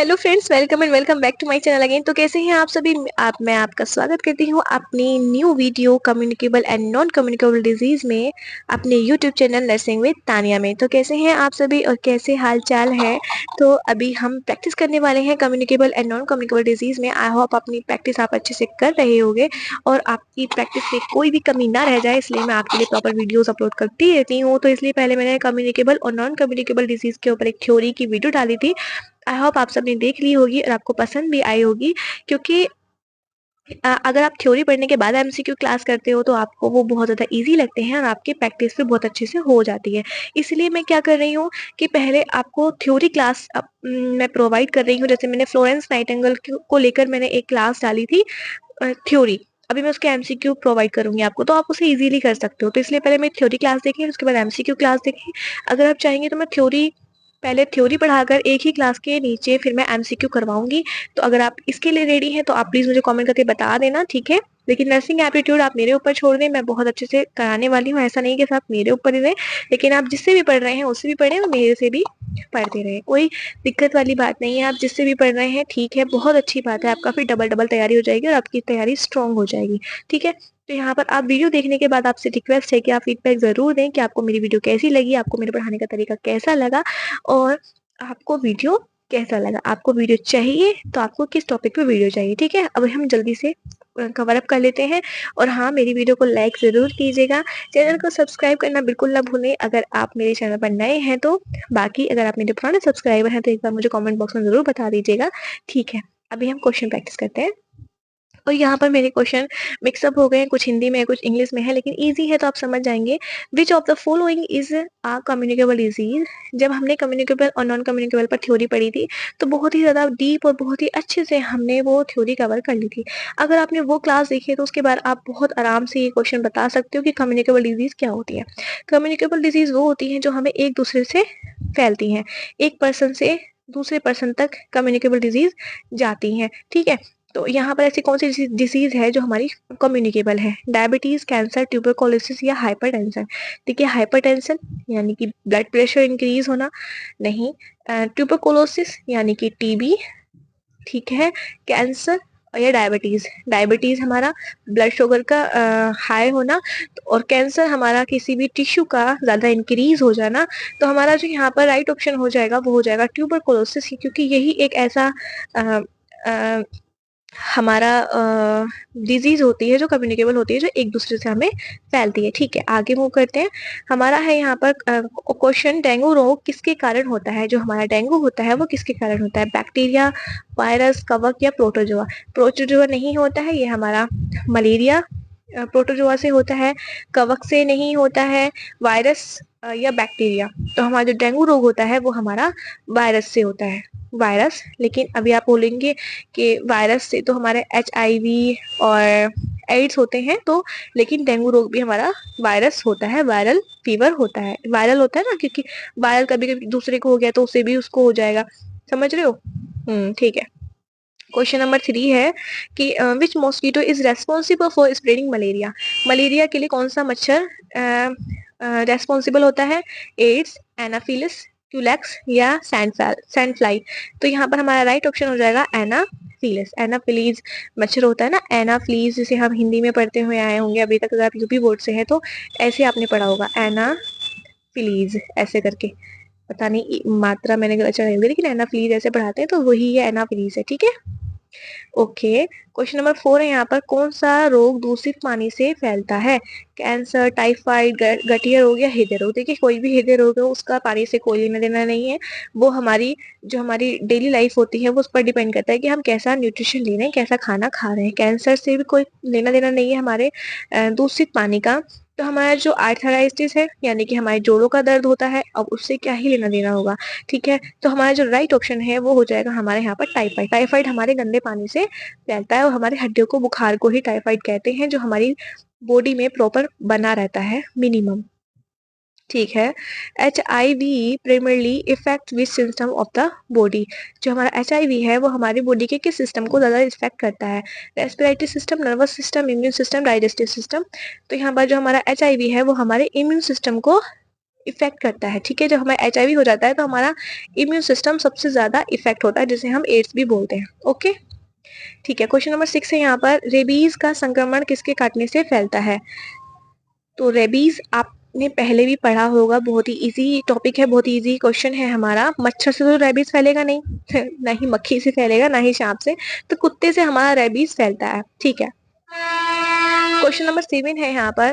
Hello friends, welcome and welcome back to my channel again. तो कैसे हैं आप सभी। मैं आपका स्वागत करती हूँ अपनी new video communicable and non communicable disease में अपने YouTube channel nursing with Tania में। तो कैसे हैं आप सभी और कैसे हाल चाल है। तो अभी हम प्रैक्टिस करने वाले हैं communicable and non communicable disease में। आई होप अपनी प्रैक्टिस आप अच्छे से कर रहे होंगे और आपकी प्रैक्टिस में कोई भी कमी ना रह जाए, इसलिए मैं आपके लिए प्रॉपर वीडियोज अपलोड करती रहती हूँ। तो इसलिए पहले मैंने कम्युनिकेबल और नॉन कम्युनिकेबल डिजीज के ऊपर एक थ्योरी की वीडियो डाली थी। आई होप आप सबने देख ली होगी और आपको पसंद भी आई होगी, क्योंकि अगर आप थ्योरी पढ़ने के बाद एमसीक्यू क्लास करते हो तो आपको वो बहुत ज़्यादा इजी लगते हैं और आपकी प्रैक्टिस भी बहुत अच्छे से हो जाती है। इसलिए मैं क्या कर रही हूँ कि पहले आपको थ्योरी क्लास मैं प्रोवाइड कर रही हूँ। जैसे मैंने फ्लोरेंस नाइटिंगेल को लेकर मैंने एक क्लास डाली थी थ्योरी। अभी मैं उसके एमसीक्यू प्रोवाइड करूंगी आपको, तो आप उसे इजीली कर सकते हो। तो इसलिए पहले मैं थ्योरी क्लास देखें, उसके बाद एमसीक्यू क्लास देखें। अगर आप चाहेंगे तो मैं पहले थ्योरी पढ़ाकर एक ही क्लास के नीचे फिर मैं एमसीक्यू करवाऊंगी। तो अगर आप इसके लिए रेडी हैं तो आप प्लीज मुझे कमेंट करके बता देना, ठीक है। लेकिन नर्सिंग एप्टीट्यूड आप मेरे ऊपर छोड़ दें, मैं बहुत अच्छे से कराने वाली हूँ। ऐसा नहीं कि सब मेरे ऊपर ही रहे, लेकिन आप जिससे भी पढ़ रहे हैं उससे भी पढ़ें और मेरे से भी पढ़ते रहे। कोई दिक्कत वाली बात नहीं है, आप जिससे भी पढ़ रहे हैं ठीक है, बहुत अच्छी बात है। आपका फिर डबल डबल तैयारी हो जाएगी और आपकी तैयारी स्ट्रांग हो जाएगी, ठीक है। तो यहाँ पर आप वीडियो देखने के बाद आपसे रिक्वेस्ट है कि आप फीडबैक जरूर दें कि आपको मेरी वीडियो कैसी लगी, आपको मेरे पढ़ाने का तरीका कैसा लगा और आपको वीडियो कैसा लगा। आपको वीडियो चाहिए तो आपको किस टॉपिक पे वीडियो चाहिए, ठीक है। अब हम जल्दी से कवर अप कर लेते हैं। और हाँ, मेरी वीडियो को लाइक जरूर कीजिएगा, चैनल को सब्सक्राइब करना बिल्कुल ना भूलें अगर आप मेरे चैनल पर नए हैं तो। बाकी अगर आप मेरे पुराने सब्सक्राइबर हैं तो एक बार मुझे कमेंट बॉक्स में जरूर बता दीजिएगा, ठीक है। अभी हम क्वेश्चन प्रैक्टिस करते हैं। और यहाँ पर मेरे क्वेश्चन मिक्सअप हो गए हैं, कुछ हिंदी में कुछ इंग्लिश में है, लेकिन इजी है तो आप समझ जाएंगे। Which of the following is a communicable disease. जब हमने कम्युनिकेबल और नॉन कम्युनिकेबल पर थ्योरी पढ़ी थी तो बहुत ही ज्यादा डीप और बहुत ही अच्छे से हमने वो थ्योरी कवर कर ली थी। अगर आपने वो क्लास देखी है तो उसके बाद आप बहुत आराम से ये क्वेश्चन बता सकते हो कि कम्युनिकेबल डिजीज क्या होती है। कम्युनिकेबल डिजीज वो होती है जो हमें एक दूसरे से फैलती हैं, एक पर्सन से दूसरे पर्सन तक कम्युनिकेबल डिजीज जाती हैं, ठीक है। तो यहाँ पर ऐसी कौन सी डिसीज है जो हमारी कम्युनिकेबल है। डायबिटीज, कैंसर, ट्यूबरकुलोसिस या हाइपरटेंशन। देखिए, हाइपरटेंशन यानी कि ब्लड प्रेशर इंक्रीज होना, नहीं। ट्यूबरकुलोसिस यानी कि टीबी, ठीक है। कैंसर या डायबिटीज, डायबिटीज हमारा ब्लड शुगर का हाई होना, और कैंसर हमारा किसी भी टिश्यू का ज्यादा इंक्रीज हो जाना। तो हमारा जो यहाँ पर राइट ऑप्शन हो जाएगा वो हो जाएगा ट्यूबरकुलोसिस, क्योंकि यही एक ऐसा अ, अ, हमारा डिजीज होती है जो कम्युनिकेबल होती है, जो एक दूसरे से हमें फैलती है, ठीक है। आगे मूव करते हैं। हमारा है यहाँ पर क्वेश्चन, डेंगू रोग किसके कारण होता है। जो हमारा डेंगू होता है वो किसके कारण होता है। बैक्टीरिया, वायरस, कवक या प्रोटोजोआ। प्रोटोजोआ नहीं होता है, ये हमारा मलेरिया प्रोटोजोआ से होता है, कवक से नहीं होता है, वायरस या बैक्टीरिया। तो हमारा जो डेंगू रोग होता है वो हमारा वायरस से होता है, वायरस। लेकिन अभी आप बोलेंगे कि वायरस से तो हमारे HIV और एड्स होते हैं, तो लेकिन डेंगू रोग भी हमारा वायरस होता है, वायरल फीवर होता है। वायरल होता है ना, क्योंकि वायरल कभी कभी दूसरे को हो गया तो उसे भी उसको हो जाएगा, समझ रहे हो। ठीक है। क्वेश्चन नंबर 3 है कि which mosquito is responsible for spreading malaria. Malaria के लिए कौन सा मच्छर रेस्पॉन्सिबल होता है। एड्स, एनाफिलिस, क्यूलेक्स या सैंड फ्लाई। तो यहाँ पर हमारा राइट ऑप्शन हो जाएगा एनाफिलिस। एनाफिलीज मच्छर होता है ना, एनाफ्लीज, जिसे हम हिंदी में पढ़ते हुए आए होंगे अभी तक। अगर आप यूपी बोर्ड से है तो ऐसे आपने पढ़ा होगा, एनाफिलीज ऐसे करके। पता नहीं मात्रा मैंने गलत चढ़ाई होगी, लेकिन एनाफिलीज ऐसे पढ़ाते हैं तो वही है, एनाफिलीज है, ठीक है। ओके। क्वेश्चन नंबर 4 है यहाँ पर, कौन सा रोग दूषित पानी से फैलता है। कैंसर, टाइफाइड, गठिया रोग या हृदय रोग। देखिए, कोई भी हृदय रोग हो उसका पानी से कोई लेना देना नहीं है। वो हमारी जो हमारी डेली लाइफ होती है वो उस पर डिपेंड करता है कि हम कैसा न्यूट्रिशन ले रहे हैं, कैसा खाना खा रहे हैं। कैंसर से भी कोई लेना देना नहीं है हमारे दूषित पानी का। तो हमारा जो आर्थराइटिस है यानी कि हमारे जोड़ों का दर्द होता है, अब उससे क्या ही लेना देना होगा, ठीक है। तो हमारा जो राइट ऑप्शन है वो हो जाएगा हमारे यहाँ पर टाइफाइड। टाइफाइड हमारे गंदे पानी से फैलता है और हमारे हड्डियों को, बुखार को ही टाइफाइड कहते हैं, जो हमारी बॉडी में प्रॉपर बना रहता है मिनिमम, ठीक है। HIV primarily effect which system of the body. जो हमारा HIV है वो हमारी बॉडी के किस सिस्टम को ज्यादा इफेक्ट करता है। Respiratory system, nervous system, immune system, digestive system. तो यहाँ पर जो हमारा HIV है वो हमारे इम्यून सिस्टम को इफेक्ट करता है। ठीक है, जब हमारा HIV हो जाता है तो हमारा इम्यून सिस्टम सबसे ज्यादा इफेक्ट होता है, जिसे हम एड्स भी बोलते हैं। ओके, ठीक है। क्वेश्चन नंबर 6 है यहाँ पर, रेबीज का संक्रमण किसके काटने से फैलता है? तो रेबीज आपने पहले भी पढ़ा होगा, बहुत ही इजी टॉपिक है, बहुत ही इजी क्वेश्चन है हमारा। मच्छर से तो रेबीज फैलेगा नहीं ना ही मक्खी से फैलेगा, ना ही सांप से, तो कुत्ते से हमारा रेबीज फैलता है। ठीक है। क्वेश्चन नंबर 7 है यहाँ पर,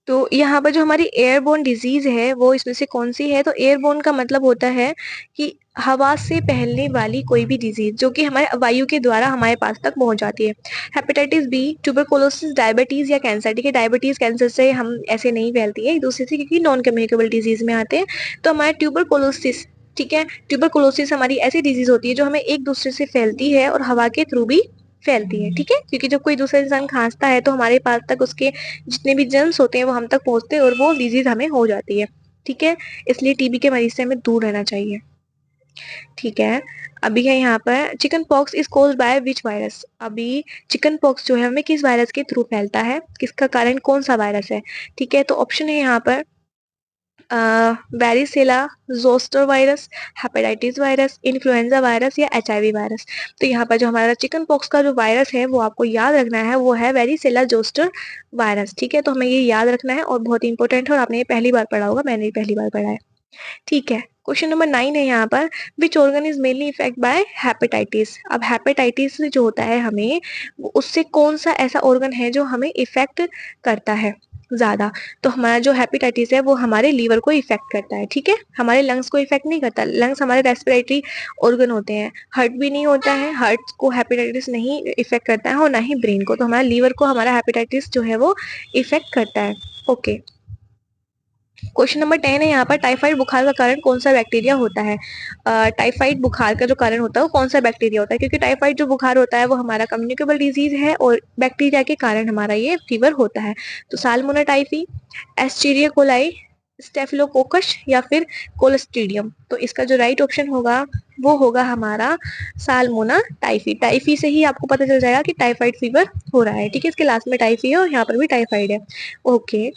तो यहाँ पर जो हमारी एयरबोर्न डिजीज है वो इसमें से कौन सी है? तो एयरबोर्न का मतलब होता है कि हवा से फैलने वाली कोई भी डिजीज जो कि हमारे वायु के द्वारा हमारे पास तक पहुंच जाती है। हेपेटाइटिस बी, ट्यूबरकुलोसिस, डायबिटीज या कैंसर। ठीक है, डायबिटीज कैंसर से हम ऐसे नहीं फैलती है एक दूसरे से, क्योंकि नॉन कम्युनिकेबल डिजीज में आते हैं। तो हमारा ट्यूबरकुलोसिस, ठीक है, ट्यूबरकुलोसिस हमारी ऐसी डिजीज होती है जो हमें एक दूसरे से फैलती है और हवा के थ्रू भी फैलती है। ठीक है, क्योंकि जब कोई दूसरा इंसान खांसता है तो हमारे पास तक उसके जितने भी जर्म्स होते हैं वो हम तक पहुंचते हैं और वो डिजीज हमें हो जाती है। ठीक है, इसलिए टीबी के मरीज से हमें दूर रहना चाहिए। ठीक है, अभी है यहाँ पर, chicken pox is caused by which virus. अभी चिकन पॉक्स जो है हमें किस वायरस के थ्रू फैलता है, किसका कारण कौन सा वायरस है? ठीक है, तो ऑप्शन है यहाँ पर varicella, zoster virus, hepatitis virus, influenza virus या HIV वायरस। तो यहाँ पर जो हमारा चिकन पॉक्स का जो वायरस है वो आपको याद रखना है, वो है वेरिसेला जोस्टर वायरस। ठीक है, तो हमें ये याद रखना है और बहुत इंपॉर्टेंट है, और आपने ये पहली बार पढ़ा होगा, मैंने भी पहली बार पढ़ा है। ठीक है, क्वेश्चन नंबर 9 है यहाँ पर, which organ is mainly effect bye hepatitis. अब हेपेटाइटिस जो होता है हमें, उससे कौन सा ऐसा ऑर्गन है जो हमें इफेक्ट करता है ज्यादा? तो हमारा जो हेपेटाइटिस है वो हमारे लीवर को इफेक्ट करता है। ठीक है, हमारे लंग्स को इफेक्ट नहीं करता, लंग्स हमारे रेस्पिरेटरी ऑर्गन होते हैं, हार्ट भी नहीं होता है, हार्ट को हेपेटाइटिस नहीं इफेक्ट करता है और ना ही ब्रेन को। तो हमारा लीवर को हमारा हेपेटाइटिस जो है वो इफेक्ट करता है। ओके, क्वेश्चन नंबर 10 है यहाँ पर, टाइफाइड बुखार का कारण कौन सा बैक्टीरिया होता है? टाइफाइड बुखार का जो कारण होता है वो कौन सा बैक्टीरिया होता है? क्योंकि टाइफाइड जो बुखार होता है वो हमारा कम्युनिकेबल डिजीज है और बैक्टीरिया के कारण हमारा ये फीवर होता है। तो साल्मोना टाइफी, एस्चेरिया कोलाई, स्टेफिलोकोकस या फिर कोलेस्ट्रीडियम। तो इसका जो राइट ऑप्शन होगा वो होगा हमारा साल्मोना टाइफी। टाइफी से ही आपको पता चल जाएगा कि टाइफाइड फीवर हो रहा है। ठीक है, इसके लास्ट में टाइफी है और यहाँ पर भी टाइफाइड है। ओके,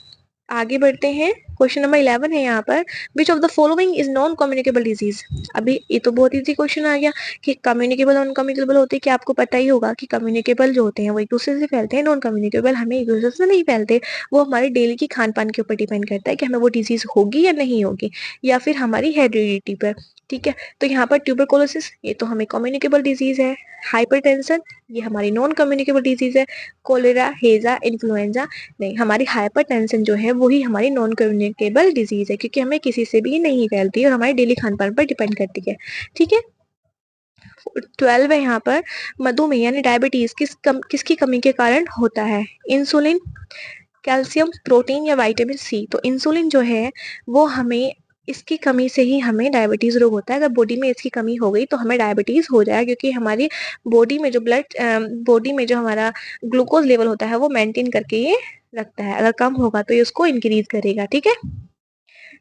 आगे बढ़ते हैं। क्वेश्चन नंबर 11 है यहाँ पर, विच of the following is non communicable disease. अभी ये तो बहुत इजी क्वेश्चन आ गया कि कम्युनिकेबल नॉन कम्युनिकेबल होते हैं, कि आपको पता ही होगा कि कम्युनिकेबल जो होते हैं वो एक दूसरे से फैलते हैं, नॉन कम्युनिकेबल हमें एक दूसरे से नहीं फैलते। वो हमारे डेली की खान पान के ऊपर डिपेंड करता है कि हमें वो डिजीज होगी या नहीं होगी, या फिर हमारी हेरिडिटी पर। ठीक है, तो यहाँ पर ट्यूबरकुलोसिस ये तो हमें कम्युनिकेबल डिजीज है, हाइपरटेंशन ये हमारी नॉन कम्युनिकेबल डिजीज है, कोलेरा, हेजा, इन्फ्लुएंजा नहीं, हमारी हाइपरटेंशन जो है वही हमारी नॉन कम्युनिकेबल डिजीज है, क्योंकि हमें किसी से भी नहीं फैलती और हमारे डेली खान पान पर डिपेंड करती है। ठीक है, 12 है यहाँ पर, मधुमेह यानी डायबिटीज किसकी कमी के कारण होता है? इंसुलिन, कैल्शियम, प्रोटीन या विटामिन सी। तो इंसुलिन जो है वो हमें, इसकी कमी से ही हमें डायबिटीज रोग होता है। अगर बॉडी में इसकी कमी हो गई तो हमें डायबिटीज हो जाएगा, क्योंकि हमारी बॉडी में जो हमारा ग्लूकोज लेवल होता है वो मेंटेन करके ये रखता है। अगर कम होगा तो ये उसको इंक्रीज करेगा। ठीक है,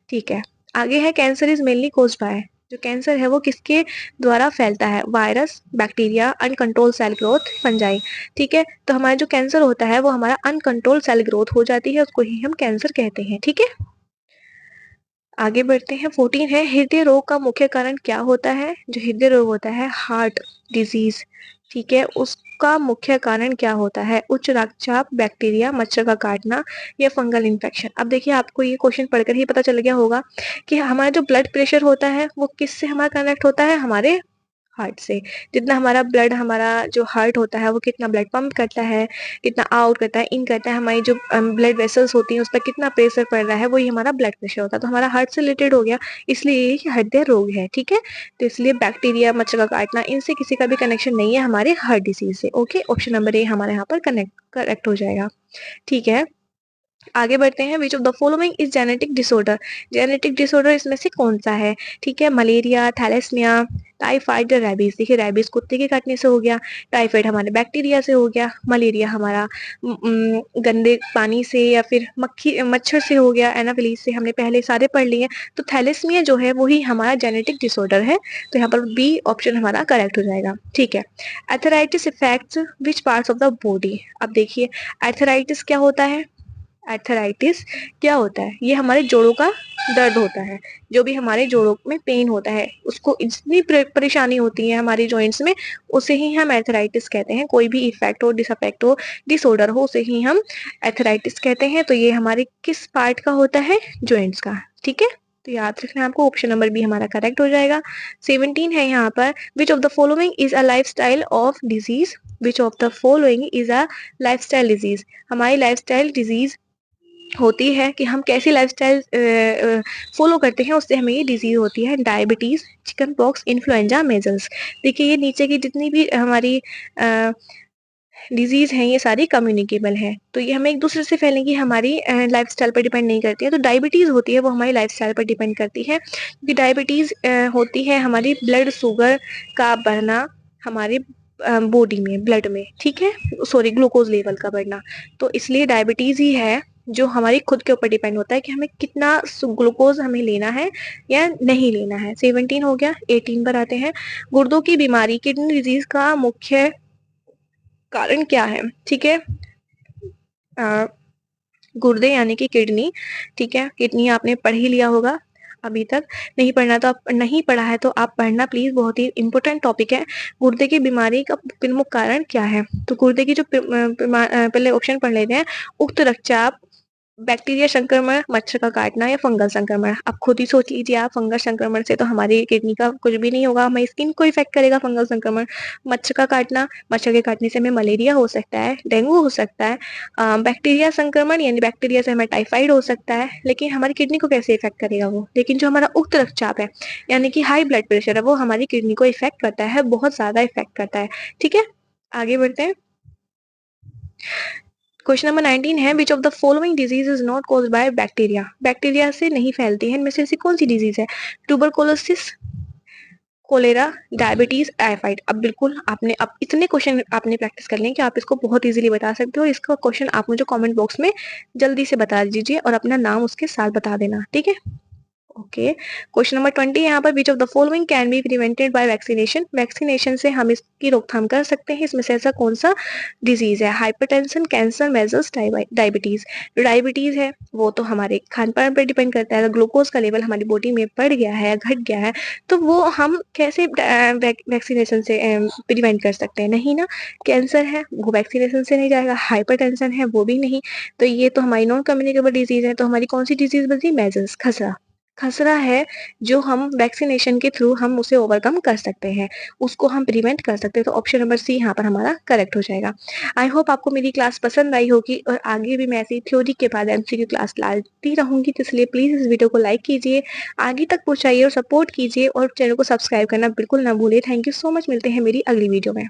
ठीक है। आगे है, cancer is mainly caused by. जो कैंसर है वो किसके द्वारा फैलता है? Virus, bacteria, uncontrolled cell growth, fungi. ठीक है, तो हमारा जो कैंसर होता है वो हमारा अनकंट्रोल सेल ग्रोथ हो जाती है, उसको ही हम कैंसर कहते हैं। ठीक है, आगे बढ़ते हैं। 14 है, हृदय रोग का मुख्य कारण क्या होता है? जो हृदय रोग होता है, हार्ट डिजीज, ठीक है, उसका मुख्य कारण क्या होता है? उच्च रक्तचाप, बैक्टीरिया, मच्छर का काटना या फंगल इन्फेक्शन। अब देखिए, आपको ये क्वेश्चन पढ़कर ही पता चल गया होगा कि हमारा जो ब्लड प्रेशर होता है वो किससे हमारा कनेक्ट होता है? हमारे हार्ट से। जितना हमारा ब्लड, हमारा जो हार्ट होता है वो कितना ब्लड पंप करता है, कितना आउट करता है, इन करता है, हमारी जो ब्लड वेसल्स होती हैं उस पर कितना प्रेशर पड़ रहा है, वही हमारा ब्लड प्रेशर होता है। तो हमारा हार्ट से रिलेटेड हो गया, इसलिए ये हृदय रोग है। ठीक है, तो इसलिए बैक्टीरिया, मच्छर का काटना, इनसे किसी का भी कनेक्शन नहीं है हमारे हार्ट डिसीज से। ओके, ऑप्शन नंबर ए हमारे यहाँ पर करेक्ट हो जाएगा। ठीक है, आगे बढ़ते हैं। विच of the following is genetic disorder. Genetic disorder इसमें से कौन सा है? ठीक है, मलेरिया, थैलेसीमिया, टाइफाइड या रैबीज। देखिए, रैबीज कुत्ते के काटने से हो गया, टाइफाइड हमारे बैक्टीरिया से हो गया, मलेरिया हमारा गंदे पानी से या फिर मच्छर से हो गया, एनाफिलीज से, हमने पहले सारे पढ़ लिए। तो थैलेसीमिया जो है वही हमारा जेनेटिक डिसऑर्डर है, तो यहाँ पर बी ऑप्शन हमारा करेक्ट हो जाएगा। ठीक है, arthritis effects which parts of the body. अब देखिए, एथराइटिस क्या होता है? एर्थराइटिस क्या होता है? ये हमारे जोड़ों का दर्द होता है। जो भी हमारे जोड़ों में पेन होता है, उसको इतनी परेशानी होती है हमारी जॉइंट्स में, उसे ही हम एर्थराइटिस कहते हैं। कोई भी इफेक्ट हो, डिसअफेक्ट हो, डिसऑर्डर हो, उसे ही हम एर्थराइटिस कहते हैं। तो ये हमारे किस पार्ट का होता है? जॉइंट्स का। ठीक है, तो याद रखना है आपको। ऑप्शन नंबर बी हमारा करेक्ट हो जाएगा। 17 है यहाँ पर, विच of the following is a lifestyle of disease? Which of the following is a lifestyle disease? हमारी लाइफस्टाइल डिजीज होती है कि हम कैसी लाइफस्टाइल फॉलो करते हैं, उससे हमें ये डिजीज होती है। Diabetes, chicken pox, influenza, measles. देखिए ये नीचे की जितनी भी हमारी डिजीज हैं, ये सारी कम्युनिकेबल है, तो ये हमें एक दूसरे से फैलेंगी, हमारी लाइफस्टाइल पर डिपेंड नहीं करती है। तो डायबिटीज होती है वो हमारी लाइफस्टाइल पर डिपेंड करती है, क्योंकि डायबिटीज होती है हमारी ब्लड शुगर का बढ़ना हमारे बॉडी में, ब्लड में। ठीक है, सॉरी, ग्लूकोज लेवल का बढ़ना। तो इसलिए डायबिटीज ही है जो हमारी खुद के ऊपर डिपेंड होता है कि हमें कितना ग्लूकोज हमें लेना है या नहीं लेना है। 17 हो गया। 18 पर आते हैं। गुर्दों की बीमारी, किडनी डिजीज का मुख्य कारण क्या है? ठीक है, गुर्दे यानी कि किडनी। ठीक है, किडनी आपने पढ़ ही लिया होगा अभी तक। नहीं पढ़ना तो आप नहीं पढ़ा है तो आप पढ़ना प्लीज, बहुत ही इंपॉर्टेंट टॉपिक है। गुर्दे की बीमारी का प्रमुख कारण क्या है? तो गुर्दे की जो पहले ऑप्शन पढ़ लेते हैं। उक्त रक्तचाप, बैक्टीरिया संक्रमण, मच्छर का काटना, या फंगल संक्रमण। आप खुद ही सोच लीजिए, आप फंगल संक्रमण से तो हमारी किडनी का कुछ भी नहीं होगा, हमारी स्किन को इफेक्ट करेगा फंगल संक्रमण। मच्छर का काटना, मच्छर के काटने से हमें मलेरिया हो सकता है, डेंगू हो सकता है। बैक्टीरिया संक्रमण यानी बैक्टीरिया से हमें टाइफाइड हो सकता है, लेकिन हमारी किडनी को कैसे इफेक्ट करेगा वो? लेकिन जो हमारा उक्त रक्तचाप है यानी कि हाई ब्लड प्रेशर है, वो हमारी किडनी को इफेक्ट करता है, बहुत ज्यादा इफेक्ट करता है। ठीक है, आगे बढ़ते हैं। क्वेश्चन नंबर 19 है, which of the following disease is not caused by bacteria? Bacteria से नहीं फैलती है, इनमें से ऐसी कौन सी डिजीज है? Tuberculosis, cholera, diabetes, typhoid. अब बिल्कुल आपने, अब इतने क्वेश्चन आपने प्रैक्टिस कर लिए कि आप इसको बहुत इजीली बता सकते हो। इसका क्वेश्चन आप मुझे कमेंट बॉक्स में जल्दी से बता दीजिए और अपना नाम उसके साथ बता देना। ठीक है, ओके। क्वेश्चन नंबर 20 यहाँ पर, विच of the following can be prevented by vaccination? Vaccination से हम इसकी रोकथाम कर सकते हैं, इसमें से ऐसा कौन सा डिजीज है? Hypertension, cancer, measles, diabetes. जो डायबिटीज है वो तो हमारे खान पान पर डिपेंड करता है। अगर ग्लूकोज का लेवल हमारी बॉडी में बढ़ गया है, घट गया है, तो वो हम कैसे वैक्सीनेशन से प्रिवेंट कर सकते हैं? नहीं ना। कैंसर है वो वैक्सीनेशन से नहीं जाएगा, हाइपरटेंशन है वो भी नहीं। तो ये तो हमारी नॉन कम्युनिकेबल डिजीज है। तो हमारी कौन सी डिजीज बची? मेजल्स, खसरा। खसरा है जो हम वैक्सीनेशन के थ्रू हम उसे ओवरकम कर सकते हैं, उसको हम प्रिवेंट कर सकते हैं। तो ऑप्शन नंबर सी यहाँ पर हमारा करेक्ट हो जाएगा। आई होप आपको मेरी क्लास पसंद आई होगी और आगे भी मैं ऐसी थ्योरी के बाद एमसीक्यू क्लास लाती रहूंगी। तो इसलिए प्लीज इस वीडियो को लाइक कीजिए, आगे तक पहुंचाइए और सपोर्ट कीजिए, और चैनल को सब्सक्राइब करना बिल्कुल ना भूलिए। थैंक यू सो मच, मिलते हैं मेरी अगली वीडियो में।